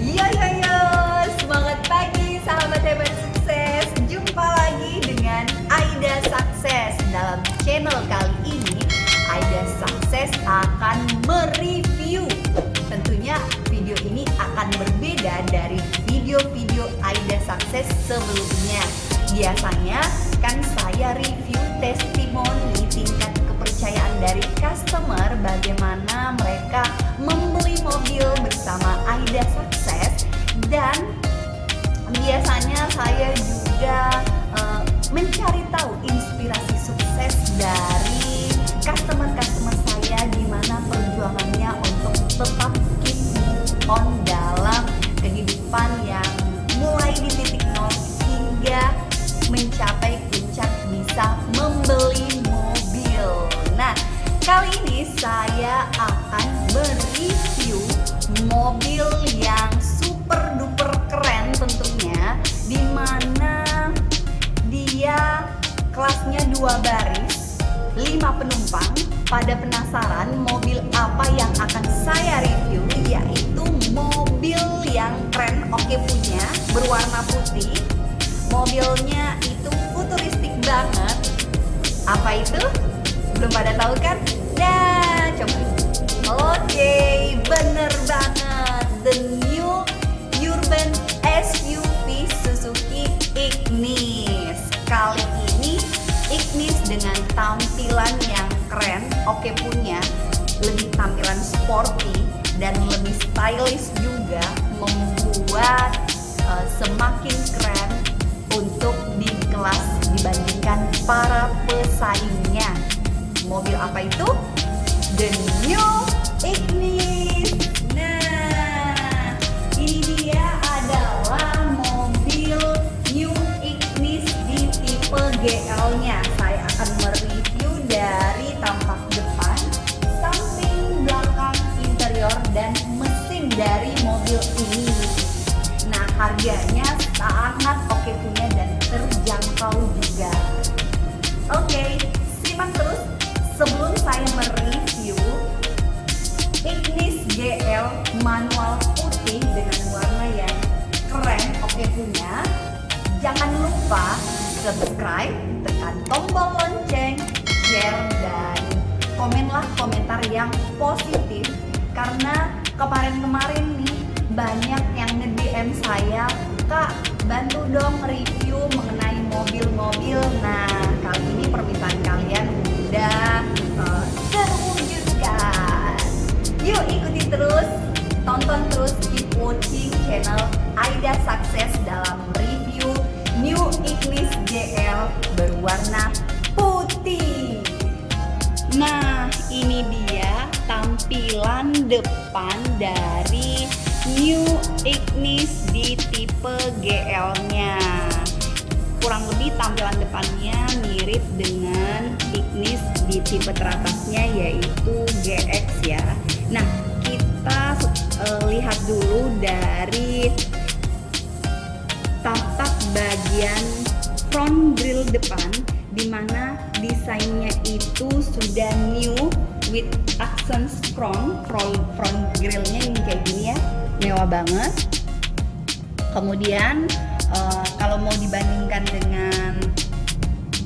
Yo yo yo, semangat pagi sahabat hebat sukses. Jumpa lagi dengan Aida Sukses. Dalam channel kali ini Aida Sukses akan mereview. Tentunya video ini akan berbeda dari video-video Aida Sukses sebelumnya. Biasanya kan saya review testimoni tingkat kepercayaan dari customer, bagaimana mereka membeli mobil bersama Aida Sukses. Dan biasanya saya juga mencari tahu inspirasi sukses dari customer-customer saya, gimana perjuangannya untuk tetap keep on dalam kehidupan yang mulai di titik nol hingga mencapai puncak bisa membeli mobil. Nah, kali ini saya akan mereview mobil yang super duper keren tentunya, dimana dia kelasnya 2 baris 5 penumpang. Pada penasaran mobil apa yang akan saya review? Yaitu mobil yang keren, oke punya, berwarna putih. Mobilnya itu futuristik banget. Apa itu? Belum pada tahu kan? Nah, coba. Oke, bener banget. The new urban SUV Suzuki Ignis. Kali ini Ignis dengan tampilan yang keren, oke punya, lebih tampilan sporty dan lebih stylish juga, membuat semakin keren untuk di kelas dibandingkan para pesaingnya. Mobil apa itu? The new Ignis. Nah, ini dia adalah mobil new Ignis di tipe GL-nya. Saya akan mereview dari tampak depan, samping, belakang, interior, dan mesin dari mobil ini. Nah, harganya sangat oke punya dan terjangkau juga. Oke, simak terus. Sebelum saya mereview Ignis GL manual putih dengan warna yang keren, oke punya, jangan lupa subscribe, tekan tombol lonceng, share, dan komenlah komentar yang positif. Karena kemarin-kemarin nih banyak yang nge-DM saya, "Kak, bantu dong review mengenai mobil-mobil." Nah, kali ini permintaan kalian udah terwujudkan. Yuk ikuti terus, tonton terus, keep watching channel Aida Sukses dalam review new Ignis GL berwarna putih. Nah, ini dia tampilan depan dari new Ignis di tipe GL-nya. Kurang lebih tampilan depannya mirip dengan Ignis di tipe teratasnya, yaitu GX ya. Nah, kita lihat dulu dari tampak bagian front grille depan, dimana desainnya itu sudah new with accents front grille-nya ini kayak gini ya, mewah banget. Kemudian kalau mau dibandingkan dengan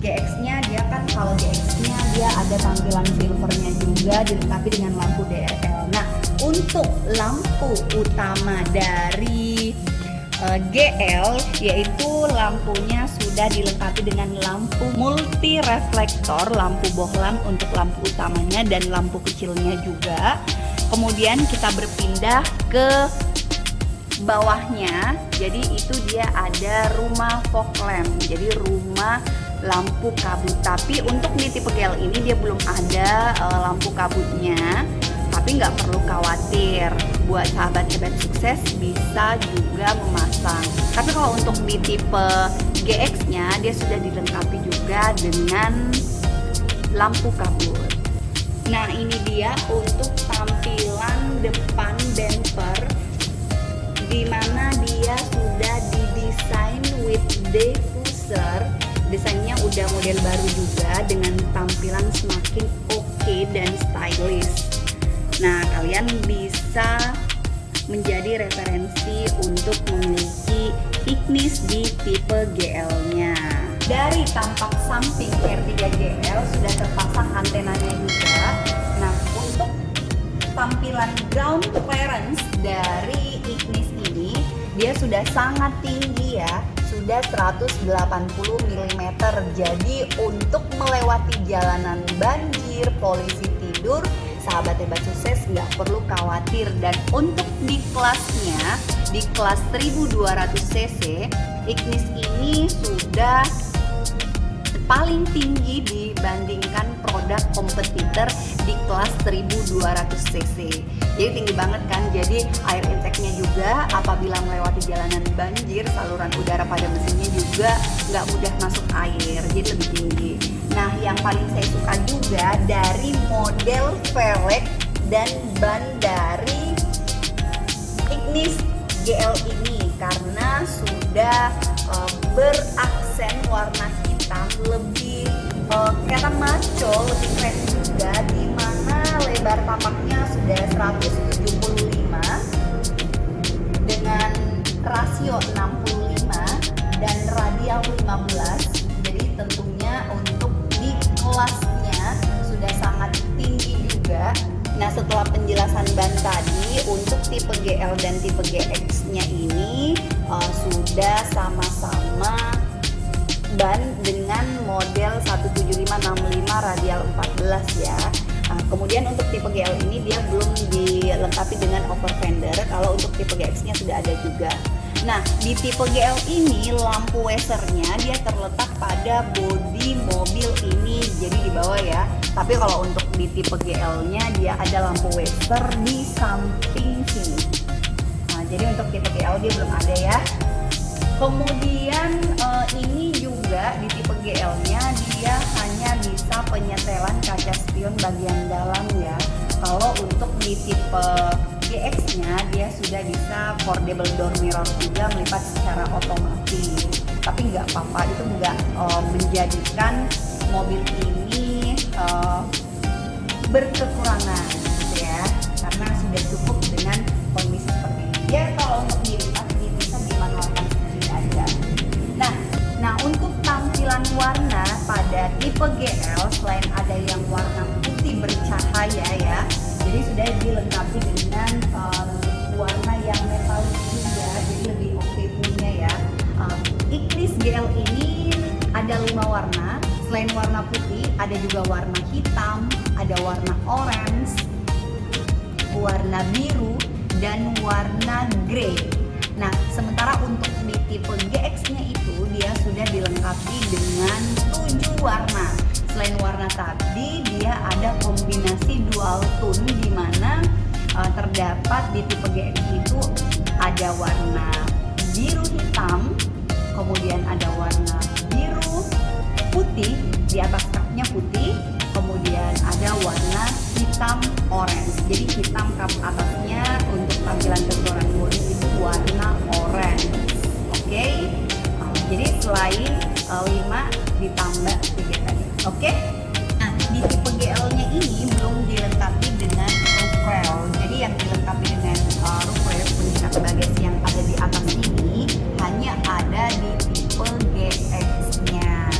GX-nya, dia kan kalau GX-nya dia ada tampilan silvernya juga, dilengkapi dengan lampu DRL. Nah, untuk lampu utama dari GL, yaitu lampunya sudah dilengkapi dengan lampu multi reflektor, lampu bohlam untuk lampu utamanya dan lampu kecilnya juga. Kemudian kita berpindah ke bawahnya, jadi itu dia ada rumah fog lamp, jadi rumah lampu kabut. Tapi untuk di tipe GL ini dia belum ada lampu kabutnya, tapi nggak perlu khawatir, buat sahabat hebat sukses bisa juga memasang. Tapi kalau untuk di tipe GX-nya dia sudah dilengkapi juga dengan lampu kabut. Nah, ini dia untuk tampilan depan bumper, dimana dia sudah didesain with diffuser. Desainnya udah model baru juga dengan tampilan semakin oke dan stylish. Nah, kalian bisa menjadi referensi di tipe GL-nya. Dari tampak samping R3 GL sudah terpasang antenanya juga. Nah, untuk tampilan ground clearance dari Ignis ini dia sudah sangat tinggi ya, sudah 180 mm. Jadi untuk melewati jalanan banjir, polisi tidur, sahabat hebat sukses nggak perlu khawatir. Dan untuk di kelasnya, di kelas 1200 cc, Ignis ini sudah paling tinggi dibandingkan produk kompetitor di kelas 1200 cc. Jadi tinggi banget kan. Jadi air intake-nya juga apabila melewati jalanan banjir, saluran udara pada mesinnya juga nggak mudah masuk air, jadi lebih tinggi. Nah, yang paling saya suka juga dari model velg dan ban dari Ignis GL ini, karena sudah beraksen warna hitam, lebih kelihatan maco, lebih keren juga, di mana lebar tapaknya sudah 175 dengan rasio 65 dan radial 15. Jadi tentunya untuk di kelasnya sudah sangat tinggi juga. Nah, setelah penjelasan ban tadi, untuk tipe GL dan tipe GX-nya ini sudah sama-sama ban dengan model 17565 radial 14 ya. Kemudian untuk tipe GL ini dia belum dilengkapi dengan over fender. Kalau untuk tipe GX-nya sudah ada juga. Nah, di tipe GL ini lampu wasernya dia terletak pada bodi mobil ini, jadi di bawah ya. Tapi kalau untuk di tipe GL-nya dia ada lampu waser di samping sini. Nah, jadi untuk tipe GL dia belum ada ya. Kemudian ini juga di tipe GL-nya dia hanya bisa penyetelan kaca spion bagian dalam ya. Kalau untuk di tipe GX-nya dia sudah bisa foldable door mirror juga, melipat secara otomatis. Tapi nggak apa-apa, itu nggak menjadikan mobil ini berkekurangan gitu ya, karena sudah cukup dengan kondisi seperti ini. Ya kalau untuk dilipat bisa dimanualkan sendiri aja. Nah untuk tampilan warna pada tipe GL, selain ada yang warna putih bercahaya ya, jadi sudah dilengkapi dengan warna yang metalik juga, jadi lebih oke punya ya. Ignis GL ini ada 5 warna. Selain warna putih, ada juga warna hitam, ada warna orange, warna biru, dan warna grey. Nah, sementara untuk di tipe GX-nya itu dia sudah dilengkapi dengan 7 warna. Selain warna tadi, dia ada kombinasi dual tone, di mana terdapat di tipe GX itu ada warna biru hitam, kemudian ada warna biru putih, di atas kapnya putih, kemudian ada warna hitam orange. Jadi hitam kap atasnya untuk tampilan keseluruhan bodi itu warna orange. Oke. Jadi selain 5 ditambah 3 tadi. Oke. Nah, di tipe GL-nya ini belum dilengkapi dengan roof rail. Jadi yang dilengkapi dengan roof rail pengikat bagasi yang ada di atas ini hanya ada di tipe GX-nya.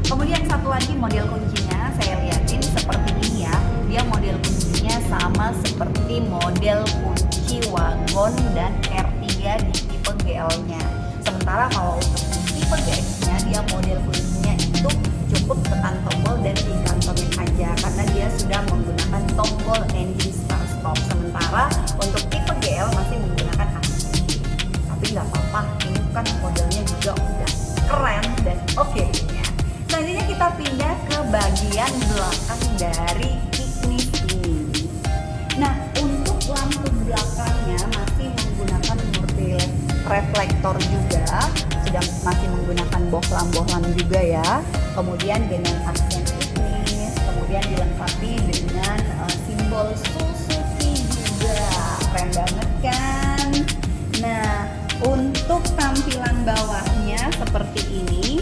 Kemudian satu lagi model kuncinya saya liatin seperti ini ya. Dia model kuncinya sama seperti model kunci wagon dan R3 di tipe GL-nya. Sementara kalau untuk tipe GX-nya dia model kuncinya itu cukup tekan tombol dan dikantongin aja, karena dia sudah menggunakan tombol engine start stop. Sementara untuk tipe GL masih menggunakan ACC. Tapi nggak apa-apa, ini kan modelnya juga udah keren dan oke ya. Selanjutnya kita pindah ke bagian belakang dari Ignis ini. Nah, untuk lampu belakangnya masih menggunakan multi reflektor juga, sudah masih menggunakan bohlam-bohlam juga ya. Kemudian dengan aksen Ignis, kemudian dilengkapi dengan simbol Suzuki juga, keren banget kan? Nah, untuk tampilan bawahnya seperti ini.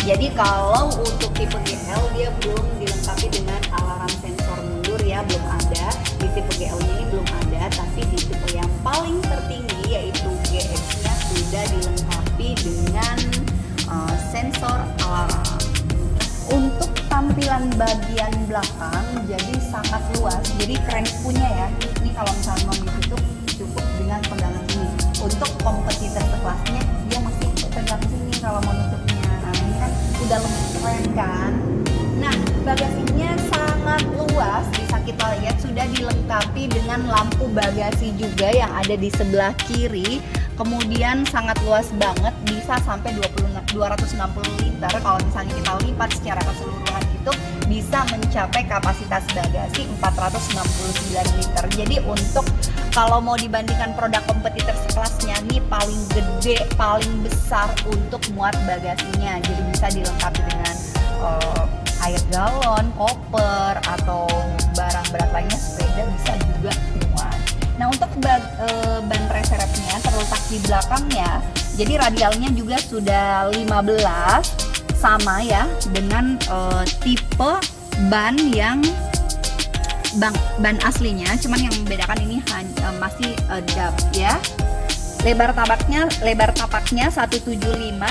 Jadi kalau untuk tipe GL dia belum dilengkapi dengan alarm sensor mundur ya, belum ada. Di tipe GL ini belum ada, tapi di tipe yang paling tertinggi yaitu GX-nya sudah dilengkapi tampilan bagian belakang jadi sangat luas, jadi keren punya ya. Ini kalau misalnya mau ditutup cukup dengan pegangan sini. Untuk kompetitor sekelasnya dia masih pegang sini kalau mau nutupnya. Nah ini kan udah lebih keren kan. Nah bagasinya sangat luas, bisa kita lihat sudah dilengkapi dengan lampu bagasi juga yang ada di sebelah kiri. Kemudian sangat luas banget, bisa sampai 260 liter. Kalau misalnya kita lipat secara keseluruhan itu bisa mencapai kapasitas bagasi 469 liter. Jadi untuk kalau mau dibandingkan produk kompetitor sekelasnya, nih paling gede, paling besar untuk muat bagasinya. Jadi bisa dilengkapi dengan air galon, koper, atau barang berat lainnya, sepeda bisa juga muat. Nah untuk ban reserve-nya terletak di belakangnya, jadi radialnya juga sudah 15, sama ya dengan tipe ban yang ban aslinya, cuman yang membedakan ini masih dub ya. Lebar tapaknya 175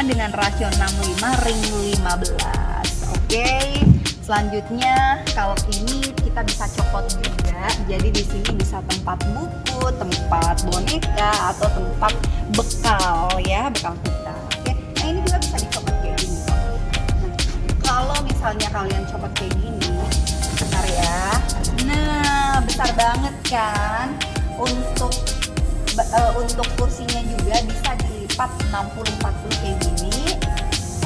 dengan rasio 65 ring 15. Oke. Selanjutnya kalau ini kita bisa copot juga. Jadi di sini bisa tempat buku, tempat boneka, atau tempat bekal ya, bekal kita. Oke. Nah ini juga bisa dicopot kayak gini. Nah, kalau misalnya kalian copot kayak gini, bentar ya. Nah besar banget kan. Untuk kursinya juga bisa dilipat 60-40 kayak gini.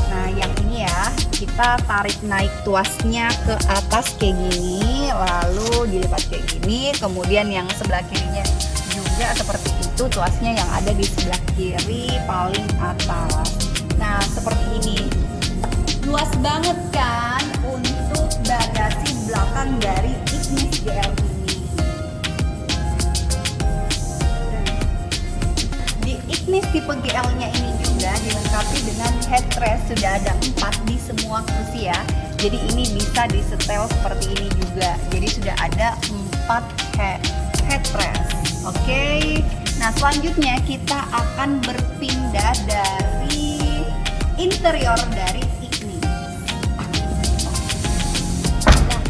Nah yang ini ya, kita tarik naik tuasnya ke atas kayak gini, lalu dilipat kayak gini. Kemudian yang sebelah kirinya juga seperti itu, tuasnya yang ada di sebelah kiri paling atas. Nah seperti ini, luas banget kan untuk bagasi belakang dari Ignis GL ini. Di Ignis tipe GL nya ini juga dilengkapi dengan headrest, sudah ada 4 di semua kursi ya. Jadi ini bisa disetel seperti ini juga. Jadi sudah ada 4 headrest. Oke. Nah selanjutnya kita akan berpindah dari interior dari Ignis. Nah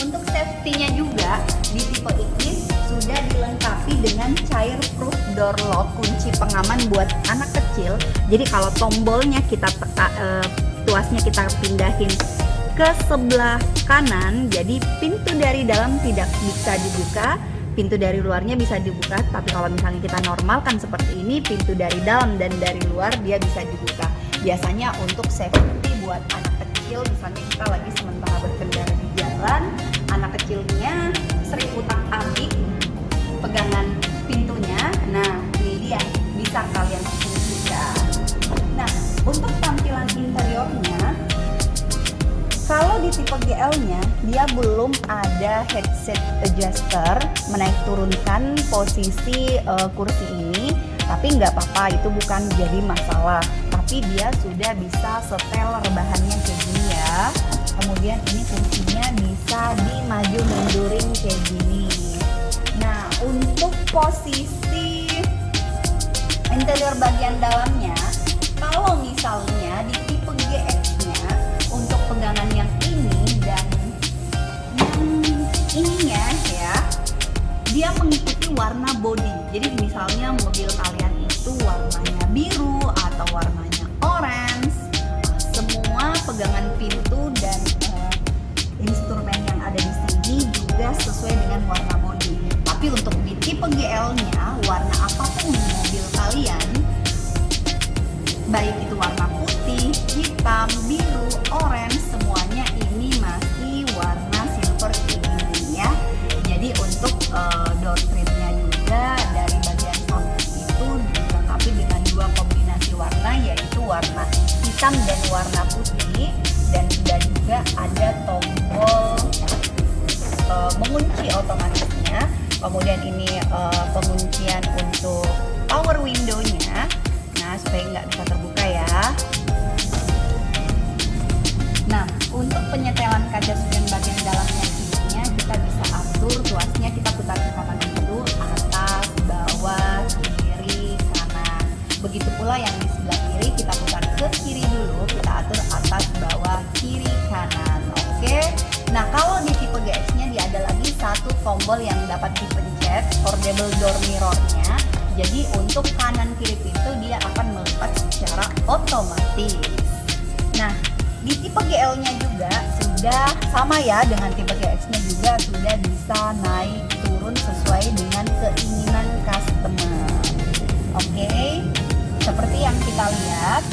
untuk safety-nya juga di tipe Ignis sudah dilengkapi dengan childproof door lock, kunci pengaman buat anak kecil. Jadi kalau tombolnya kita tuasnya kita pindahin ke sebelah kanan, jadi pintu dari dalam tidak bisa dibuka, pintu dari luarnya bisa dibuka. Tapi kalau misalnya kita normalkan seperti ini, pintu dari dalam dan dari luar dia bisa dibuka. Biasanya untuk safety buat anak kecil, misalnya kita lagi sementara berkendara di jalan, anak kecilnya sering utak-atik pegangan pintunya. Nah ini dia, bisa kalian fungsikan. Nah untuk tampilan interiornya, kalau di tipe GL nya dia belum ada headset adjuster menaik turunkan posisi kursi ini, tapi nggak apa-apa, itu bukan jadi masalah. Tapi dia sudah bisa setel rebahannya kayak gini ya. Kemudian ini fungsinya bisa dimaju mundurin kayak gini. Nah untuk posisi interior bagian dalamnya, kalau misalnya di tipe GX-nya untuk pegangan yang ini dan yang ininya ya, dia mengikuti warna body. Jadi misalnya mobil kalian itu warnanya biru atau warnanya orange, semua pegangan pintu dan instrumen yang ada di sini juga sesuai dengan warna body. Tapi untuk di tipe GL-nya, warna apapun mobil kalian, baik itu warna putih, hitam, biru, orange, semuanya ini masih warna silver ini ya. Jadi untuk door trimnya juga dari bagian samping itu dilengkapi dengan 2 kombinasi warna, yaitu warna hitam dan warna putih. Dan sudah juga ada tombol mengunci otomatisnya. Kemudian ini penguncian untuk power window-nya. Nah supaya nggak bisa terbuka ya. Nah untuk penyetelan kaca spion bagian dalamnya ini kita bisa atur tuasnya, kita putar ke kanan dulu, atas, bawah, kiri, kanan. Begitu pula yang di sebelah kiri kita putar ke kiri dulu, kita atur atas, bawah, kiri, kanan. kanan. Oke. Nah, kalau di tipe GX-nya dia ada lagi satu tombol yang dapat dipencet, foldable door mirror-nya. Jadi untuk kanan kiri pintu dia akan melipat secara otomatis. Nah, di tipe GL-nya juga sudah sama ya dengan tipe GX-nya, juga sudah bisa naik turun sesuai dengan keinginan customer. Oke, seperti yang kita lihat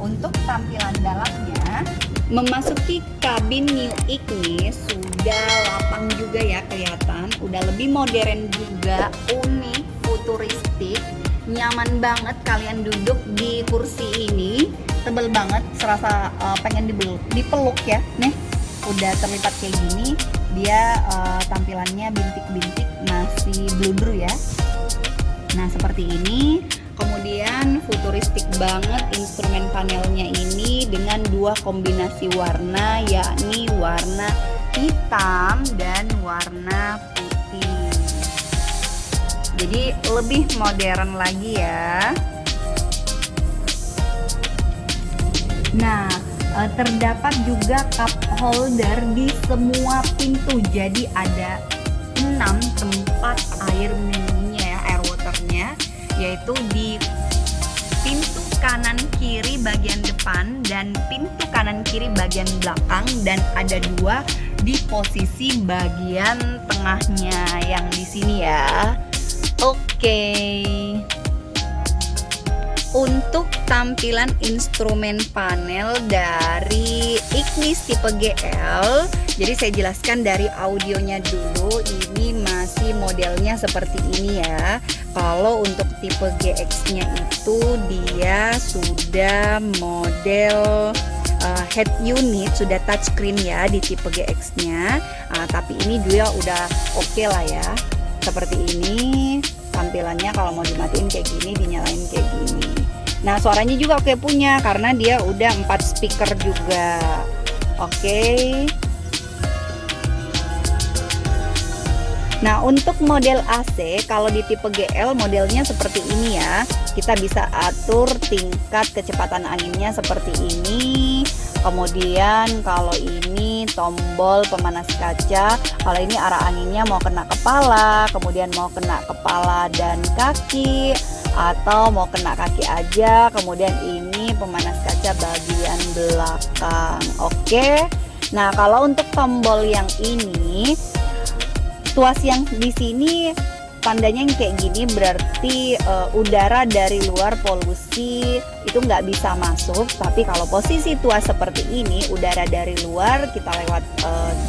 untuk tampilan dalamnya, memasuki kabin New Ignis sudah lapang juga ya, kelihatan udah lebih modern juga, unik, futuristik, nyaman banget kalian duduk di kursi ini, tebel banget, serasa pengen dipeluk ya. Nih udah terlipat kayak gini, dia tampilannya bintik-bintik masih bludru ya. Nah seperti ini. Kemudian futuristik banget instrumen panelnya ini dengan dua kombinasi warna, yakni warna hitam dan warna putih. Jadi lebih modern lagi ya. Nah, terdapat juga cup holder di semua pintu. Jadi ada 6 tempat air minumnya ya, air waternya, yaitu di pintu kanan kiri bagian depan dan pintu kanan kiri bagian belakang, dan ada 2 di posisi bagian tengahnya yang di sini ya. Oke. Untuk tampilan instrumen panel dari Ignis tipe GL, jadi saya jelaskan dari audionya dulu. Ini masih modelnya seperti ini ya. Kalau untuk tipe GX-nya itu dia sudah model head unit, sudah touchscreen ya di tipe GX-nya. Tapi ini dia udah oke lah ya. Seperti ini tampilannya, kalau mau dimatiin kayak gini, dinyalain kayak gini. Nah suaranya juga oke punya, karena dia udah 4 speaker juga. Oke. Nah untuk model AC, kalau di tipe GL modelnya seperti ini ya. Kita bisa atur tingkat kecepatan anginnya seperti ini. Kemudian kalau ini tombol pemanas kaca, kalau ini arah anginnya mau kena kepala, kemudian mau kena kepala dan kaki, atau mau kena kaki aja. Kemudian ini pemanas kaca bagian belakang. Oke. Nah kalau untuk tombol yang ini, tuas yang di sini tandanya yang kayak gini berarti udara dari luar, polusi itu nggak bisa masuk. Tapi kalau posisi tuas seperti ini, udara dari luar, kita lewat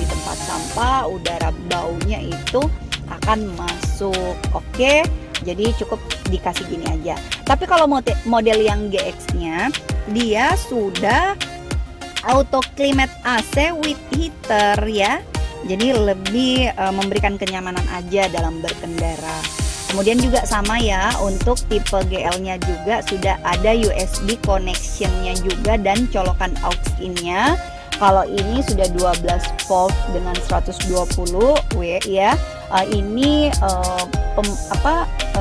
di tempat sampah, udara baunya itu akan masuk. Oke, jadi cukup dikasih gini aja. Tapi kalau model yang GX-nya, dia sudah auto climate AC with heater ya. Jadi lebih memberikan kenyamanan aja dalam berkendara. Kemudian juga sama ya, untuk tipe GL-nya juga sudah ada USB connection-nya juga dan colokan aux in-nya. Kalau ini sudah 12 volt dengan 120 W ya. Ini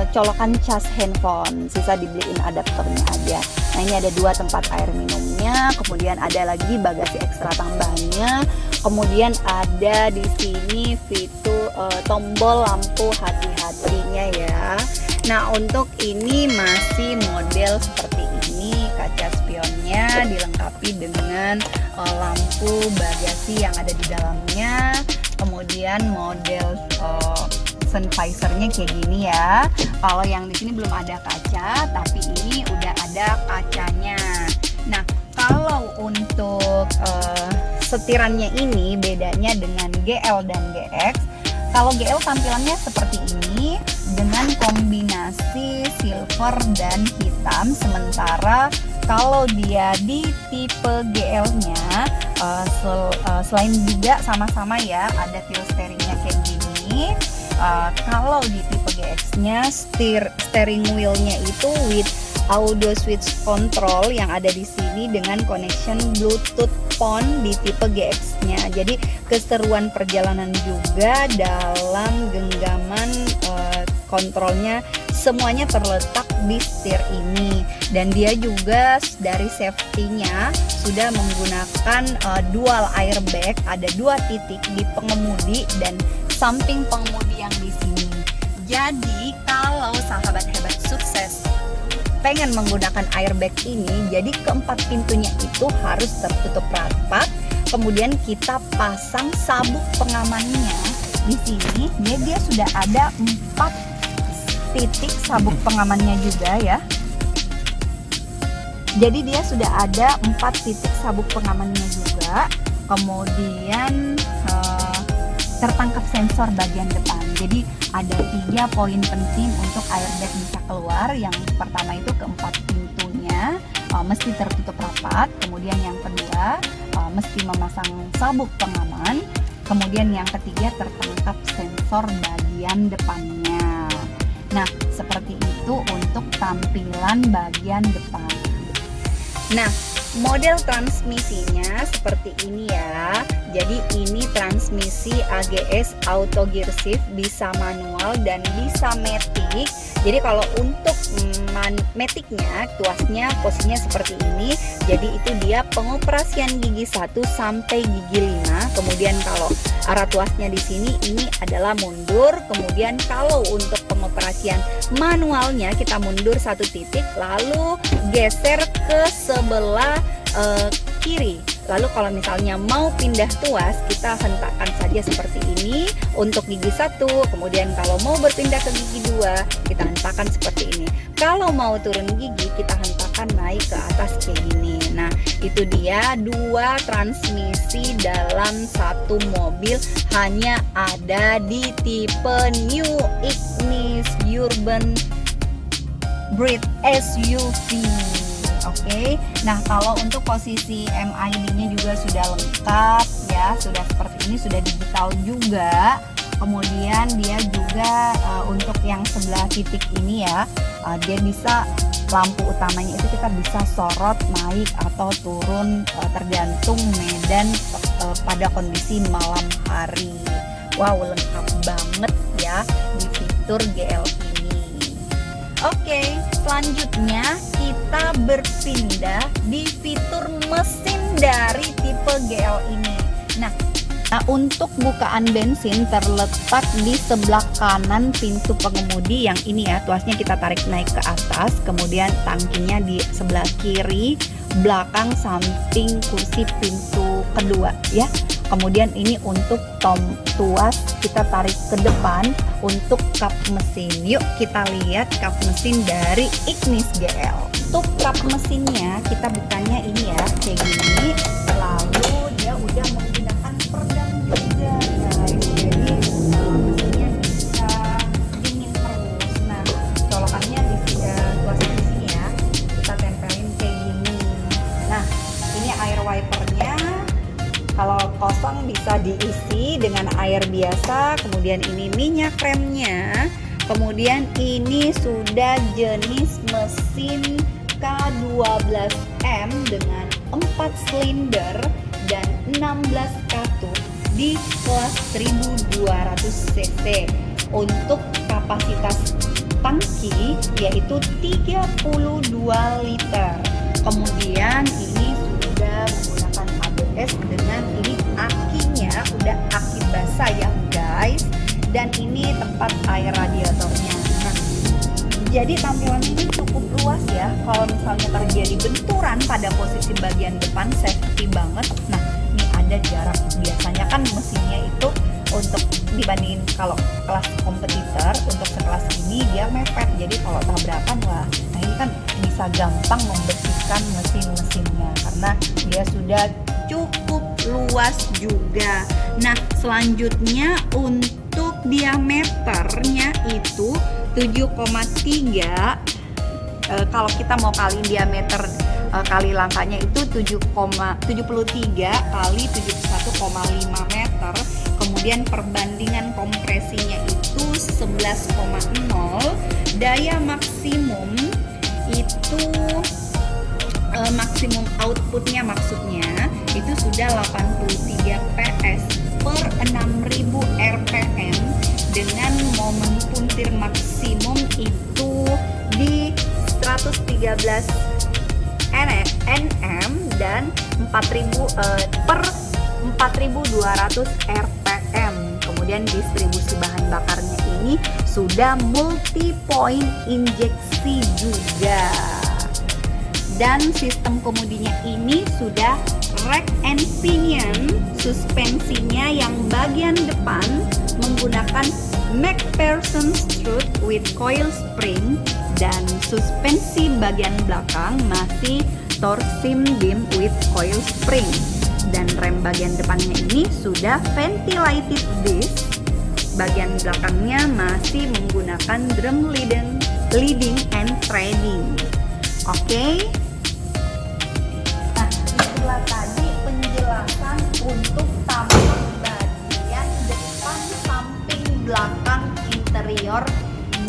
colokan cas handphone, sisa dibeliin adaptornya aja. Nah ini ada 2 tempat air minumnya, kemudian ada lagi bagasi ekstra tambahannya, kemudian ada di sini fitur tombol lampu hati-hatinya ya. Nah untuk ini masih model seperti ini, kaca spionnya dilengkapi dengan lampu bagasi yang ada di dalamnya, kemudian model sun visornya kayak gini ya. Kalau yang di sini belum ada kaca, tapi ini udah ada kacanya. Nah kalau untuk setirannya ini bedanya dengan GL dan GX. Kalau GL tampilannya seperti ini dengan kombinasi silver dan hitam, sementara kalau dia di tipe GL-nya selain juga sama-sama ya ada tilt steeringnya kayak gini. Kalau di tipe GX-nya steering wheel-nya itu with audio switch control yang ada di sini dengan connection Bluetooth phone di tipe GX-nya. Jadi keseruan perjalanan juga dalam genggaman kontrolnya semuanya terletak di setir ini. Dan dia juga dari safety-nya sudah menggunakan dual airbag, ada 2 titik di pengemudi dan samping pengemudi yang di sini. Jadi kalau sahabat hebat sukses pengen menggunakan airbag ini, jadi keempat pintunya itu harus tertutup rapat. Kemudian kita pasang sabuk pengamannya di sini. Dia sudah ada 4 titik sabuk pengamannya juga ya. Jadi dia sudah ada 4 titik sabuk pengamannya juga. Kemudian tertangkap sensor bagian depan. Jadi ada 3 poin penting untuk airbag bisa keluar. Yang pertama itu keempat pintunya mesti tertutup rapat. Kemudian yang kedua mesti memasang sabuk pengaman. Kemudian yang ketiga tertangkap sensor bagian depannya. Nah, seperti itu untuk tampilan bagian depan. Nah, model transmisinya seperti ini ya. Jadi ini transmisi AGS auto gear shift, bisa manual dan bisa matic. Jadi kalau untuk maticnya, tuasnya posisinya seperti ini. Jadi itu dia pengoperasian gigi 1 sampai gigi 5. Kemudian kalau arah tuasnya di sini ini adalah mundur. Kemudian kalau untuk pengoperasian manualnya kita mundur 1 titik lalu geser ke sebelah kiri. Lalu kalau misalnya mau pindah tuas, kita hentakkan saja seperti ini untuk gigi 1. Kemudian kalau mau berpindah ke gigi 2, kita hentakkan seperti ini. Kalau mau turun gigi, kita hentakkan naik ke atas kayak gini. Nah, itu dia 2 transmisi dalam satu mobil, hanya ada di tipe New Ignis Urban Breed SUV. Oke. Nah, kalau untuk posisi MID-nya juga sudah lengkap ya, sudah seperti ini, sudah digital juga. Kemudian dia juga untuk yang sebelah titik ini ya, dia bisa lampu utamanya itu kita bisa sorot naik atau turun tergantung medan pada kondisi malam hari. Wow, lengkap banget ya di fitur GL ini. Oke, selanjutnya kita berpindah di fitur mesin dari tipe GL ini. Nah, untuk bukaan bensin terletak di sebelah kanan pintu pengemudi yang ini ya, tuasnya kita tarik naik ke atas, kemudian tangkinya di sebelah kiri, belakang samping kursi pintu kedua ya. Kemudian ini untuk tuas kita tarik ke depan untuk kap mesin. Yuk kita lihat kap mesin dari Ignis GL. Untuk kap mesinnya kita bukanya ini ya, kayak gini. Lalu dia udah menggunakan peredam juga guys. Jadi mesinnya bisa dingin terus. Nah, colokannya di tuasnya di sini ya. Kita tempelin kayak gini. Nah, ini air wipernya. Kalau kosong bisa diisi dengan air biasa. Kemudian ini minyak remnya. Kemudian ini sudah jenis mesin K12M dengan 4 silinder dan 16 katup di kelas 1200 cc. Untuk kapasitas tangki yaitu 32 liter. Kemudian ini sudah menggunakan ABS dengan ini akinya udah aki basah ya guys, dan ini tempat air radiatornya. Nah, jadi tampilan ini cukup luas ya. Kalau misalnya terjadi benturan pada posisi bagian depan, safety banget. Nah, ini ada jarak. Biasanya kan mesinnya itu untuk dibandingin kalau kelas kompetitor, untuk sekelas ini dia mepet. Jadi kalau tabrakan wah, nah ini kan bisa gampang membersihkan mesin-mesinnya karena dia sudah cukup luas juga. Nah, selanjutnya untuk diameternya itu 7,3. Kalau kita mau kali diameter kali langkahnya itu 73 kali 71,5 meter. Kemudian perbandingan kompresinya itu 11,0. Daya maksimum itu maksimum outputnya maksudnya itu sudah 83 PS per 6000 RPM dengan momen puntir maksimum itu 113 Nm dan 4200 rpm. Kemudian distribusi bahan bakarnya ini sudah multi point injeksi juga. Dan sistem kemudinya ini sudah rack and pinion, suspensinya yang bagian depan menggunakan McPherson strut with coil spring, dan suspensi bagian belakang masih Torsim beam with coil spring. Dan rem bagian depannya ini sudah ventilated disc. Bagian belakangnya masih menggunakan drum leading and threading. Oke. Nah, itulah tadi penjelasan untuk tampak bagian depan, samping, belakang, interior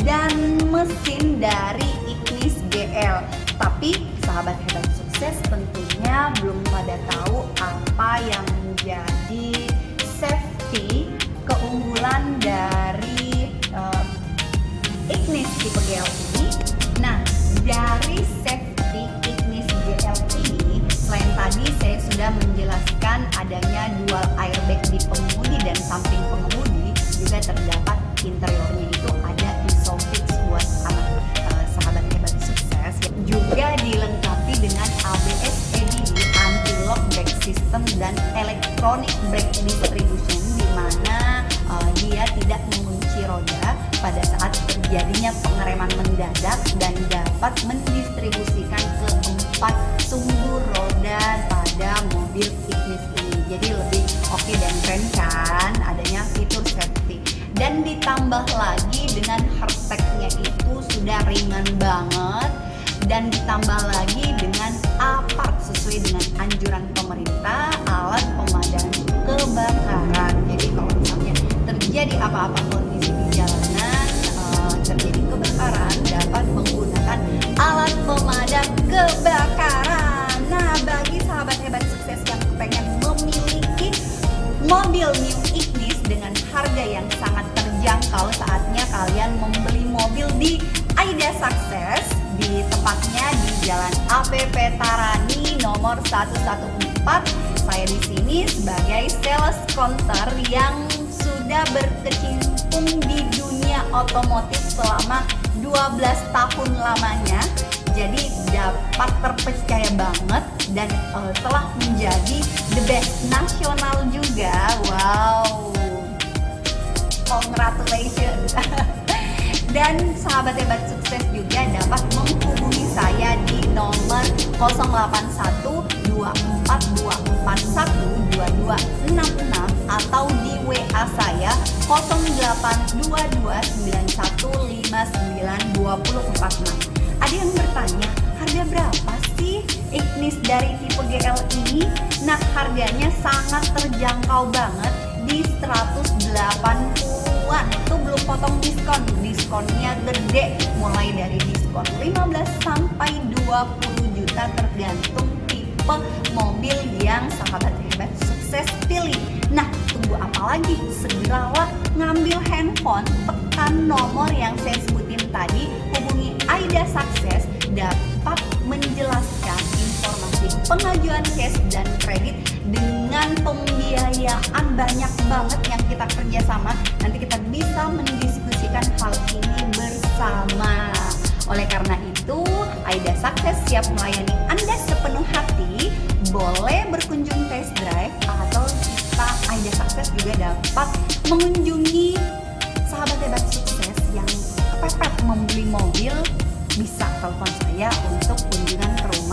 dan mesin dari Ignis GL. Tapi sahabat hebat sukses tentunya belum pada tahu apa yang menjadi safety keunggulan dari Ignis tipe GL ini. Nah, dari safety Ignis GL ini, selain tadi saya sudah menjelaskan adanya dual airbag di pengemudi dan samping pengemudi, juga terdapat interiornya itu ada Isofix buat sahabat hebat sukses. Juga dilengkapi dengan ABS ABD, anti-lock brake system dan electronic brake distribution, di mana dia tidak mengunci roda pada saat terjadinya pengereman mendadak dan dapat mendistribusikan ke 4 sumbu roda pada mobil Ignis ini. Jadi lebih oke dan keren kan adanya fitur safety. Dan ditambah lagi dengan hardtech-nya itu sudah ringan banget, dan ditambah lagi dengan apart sesuai dengan anjuran pemerintah, alat pemadam kebakaran. Jadi kalau misalnya terjadi apa-apa kondisi di jalanan, terjadi kebakaran, dapat menggunakan alat pemadam kebakaran. Nah, bagi sahabat hebat sukses yang pengen memiliki mobil new Ignis dengan harga yang sangat terjangkau, saatnya kalian membeli mobil di Aida Success, di tempatnya di Jalan APP Tarani nomor 114. Saya di sini sebagai sales counter yang sudah berkecimpung di dunia otomotif selama 12 tahun lamanya. Jadi dapat terpercaya banget dan telah menjadi the best nasional juga. Wow, congratulations. Dan sahabat hebat sukses juga dapat menghubungi saya di nomor 0812424122266 atau di WA saya 082291592046. Ada yang bertanya, harga berapa sih Ignis dari tipe GL ini? Nah, harganya sangat terjangkau banget di 180-an. Itu belum potong diskon. Diskonnya gede, mulai dari diskon 15 sampai 20 juta tergantung tipe mobil yang sahabat hebat sukses pilih. Nah, tunggu apa lagi? Segeralah ngambil handphone, tekan nomor yang saya sebutin tadi, hubungi Aida Success, dapat menjelaskan informasi pengajuan cash dan kredit dengan pembiayaan banyak banget yang kita kerjasama. Nanti kita bisa mendiskusikan hal ini bersama. Oleh karena itu, Aida Success siap melayani Anda sepenuh hati. Boleh berkunjung test drive, atau kita Aida Success juga dapat mengunjungi sahabat hebat sukses yang kepepet membeli mobil. Bisa telepon saya untuk kunjungan ke rumah